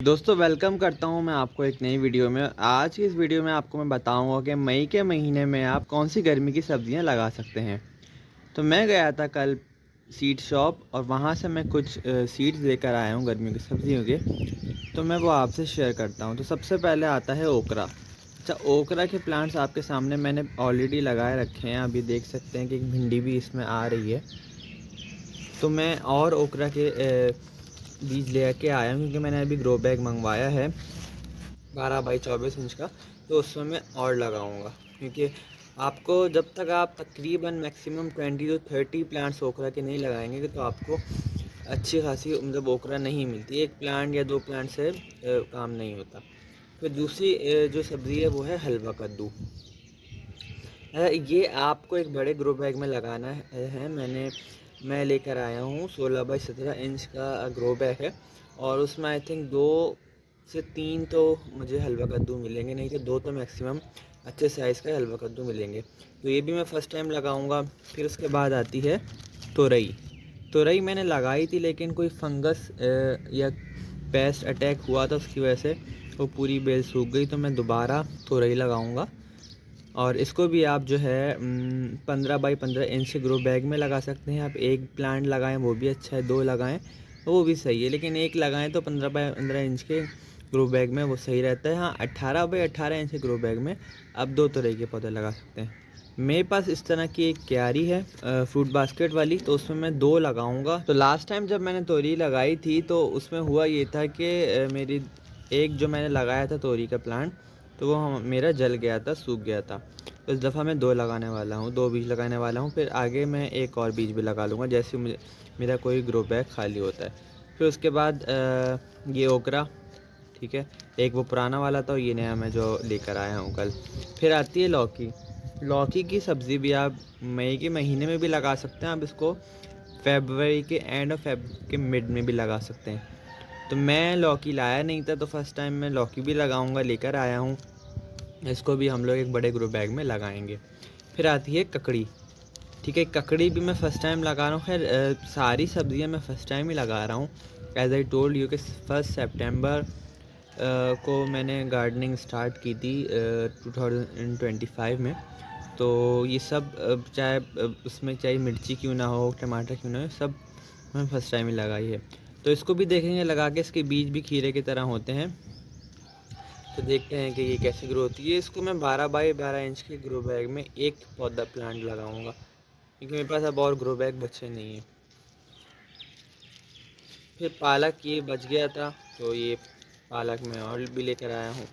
दोस्तों वेलकम करता हूं मैं आपको एक नई वीडियो में। आज की इस वीडियो में आपको मैं बताऊंगा कि मई के महीने में आप कौन सी गर्मी की सब्जियां लगा सकते हैं। तो मैं गया था कल सीड शॉप और वहां से मैं कुछ सीड्स लेकर आया हूं गर्मियों की सब्जियों के। तो मैं वो आपसे शेयर करता हूं। तो सबसे पहले आता है ओकरा। अच्छा, ओकरा के प्लांट्स आपके सामने मैंने ऑलरेडी लगाए रखे हैं। अभी देख सकते हैं कि एक भिंडी भी इसमें आ रही है। तो मैं और ओकरा के बीज लेके आया हूँ क्योंकि मैंने अभी ग्रो बैग मंगवाया है 12 बाई 24 इंच का। तो उसमें मैं और लगाऊंगा क्योंकि आपको जब तक आप तकरीबन मैक्सिमम 20 to 30 प्लांट्स ओकरा के नहीं लगाएंगे तो आपको अच्छी खासी मतलब ओकरा नहीं मिलती। एक प्लांट या दो प्लांट से काम नहीं होता। फिर दूसरी जो सब्ज़ी है वो है हलवा कद्दू। ये आपको एक बड़े ग्रो बैग में लगाना है। मैं लेकर आया हूँ 16 बाई 17 इंच का ग्रो बैग है और उसमें आई थिंक 2 से 3 तो मुझे हलवा कद्दू मिलेंगे, नहीं तो 2 तो मैक्सिमम अच्छे साइज़ का हलवा कद्दू मिलेंगे। तो ये भी मैं फ़र्स्ट टाइम लगाऊंगा। फिर उसके बाद आती है तोरई। तोरई मैंने लगाई थी लेकिन कोई फंगस या पेस्ट अटैक हुआ था, उसकी वजह से वो पूरी बेल सूख गई। तो मैं दोबारा तोरई लगाऊंगा और इसको भी आप जो है 15 बाई 15 इंच के ग्रो बैग में लगा सकते हैं। आप एक प्लांट लगाएं वो भी अच्छा है, दो लगाएं वो भी सही है, लेकिन एक लगाएं तो 15 बाई 15 इंच के ग्रो बैग में वो सही रहता है। हाँ, 18 बाई 18 इंच के ग्रो बैग में आप दो तरह के पौधे लगा सकते हैं। मेरे पास इस तरह की एक क्यारी है फ्रूट बास्केट वाली, तो उसमें मैं दो लगाऊंगा। तो लास्ट टाइम जब मैंने तोरी लगाई थी तो उसमें हुआ ये था कि मेरी एक जो मैंने लगाया था तोरी का प्लांट तो वो मेरा जल गया था, सूख गया था। तो इस दफ़ा मैं दो लगाने वाला हूँ, दो बीज लगाने वाला हूँ। फिर आगे मैं एक और बीज भी लगा लूँगा जैसे मुझे मेरा कोई ग्रो बैग खाली होता है। फिर उसके बाद ये ओकरा, ठीक है, एक वो पुराना वाला था और ये नया मैं जो लेकर आया हूँ कल। फिर आती है लौकी। लौकी की सब्ज़ी भी आप मई के महीने में भी लगा सकते हैं। आप इसको फेबररी के एंड और फेब के मिड में भी लगा सकते हैं। तो मैं लौकी लाया नहीं था तो फर्स्ट टाइम मैं लौकी भी लगाऊंगा, लेकर आया हूँ। इसको भी हम लोग एक बड़े ग्रो बैग में लगाएंगे। फिर आती है ककड़ी। ठीक है, ककड़ी भी मैं फ़र्स्ट टाइम लगा रहा हूँ। खैर सारी सब्जियां मैं फ़र्स्ट टाइम ही लगा रहा हूँ। एज आई टोल्ड यू कि 1 सितंबर को मैंने गार्डनिंग स्टार्ट की थी 2025 में। तो ये सब चाहे उसमें चाहे मिर्ची क्यों ना हो, टमाटर क्यों ना हो, सब मैं फ़र्स्ट टाइम ही लगाई है। तो इसको भी देखेंगे लगा के। इसके बीज भी खीरे की तरह होते हैं। तो देखते हैं कि ये कैसे ग्रो होती है। इसको मैं 12 बाई 12 इंच के ग्रो बैग में एक पौधा प्लांट लगाऊंगा क्योंकि मेरे पास अब और ग्रो बैग बचे नहीं हैं। फिर पालक ये बच गया था तो ये पालक मैं और भी लेकर आया हूँ।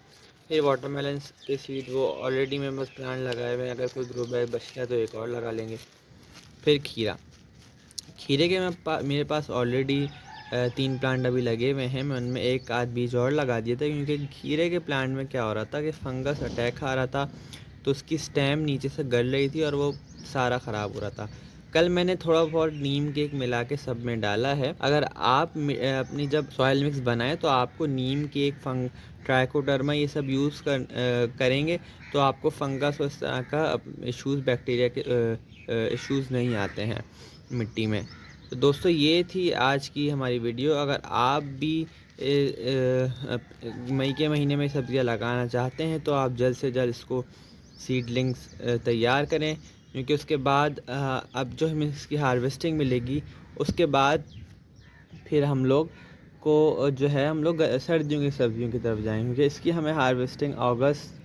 फिर वाटरमेलन के सीड वो ऑलरेडी मेरे पास प्लांट लगाए हुए हैं, अगर कोई ग्रो बैग बचता है तो एक और लगा लेंगे। फिर खीरा। खीरे के मेरे पास ऑलरेडी 3 प्लांट अभी लगे हुए हैं। मैं उनमें एक आध बीज और लगा दिया था क्योंकि खीरे के प्लांट में क्या हो रहा था कि फंगस अटैक आ रहा था। तो उसकी स्टेम नीचे से गल रही थी और वो सारा ख़राब हो रहा था। कल मैंने थोड़ा बहुत नीम केक मिला के सब में डाला है। अगर आप अपनी जब सॉइल मिक्स बनाएं तो आपको नीम केक ट्राइकोडर्मा ये सब करेंगे तो आपको फंगस और इस तरह का इश्यूज़, बैक्टीरिया के इश्यूज़ नहीं आते हैं मिट्टी में। तो दोस्तों ये थी आज की हमारी वीडियो। अगर आप भी मई के महीने में सब्जियां लगाना चाहते हैं तो आप जल्द से जल्द इसको सीडलिंग्स तैयार करें क्योंकि उसके बाद अब जो हमें इसकी हार्वेस्टिंग मिलेगी उसके बाद फिर हम लोग को जो है हम लोग सर्दियों की सब्जियों की तरफ जाएंगे क्योंकि इसकी हमें हार्वेस्टिंग अगस्त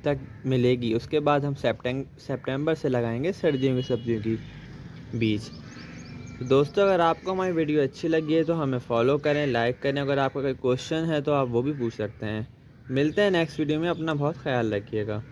तक मिलेगी। उसके बाद हम सितंबर से लगाएंगे सर्दियों की सब्जियों की बीज। तो दोस्तों अगर आपको हमारी वीडियो अच्छी लगी है तो हमें फॉलो करें, लाइक करें। अगर आपका कोई क्वेश्चन है तो आप वो भी पूछ सकते हैं। मिलते हैं नेक्स्ट वीडियो में। अपना बहुत ख्याल रखिएगा।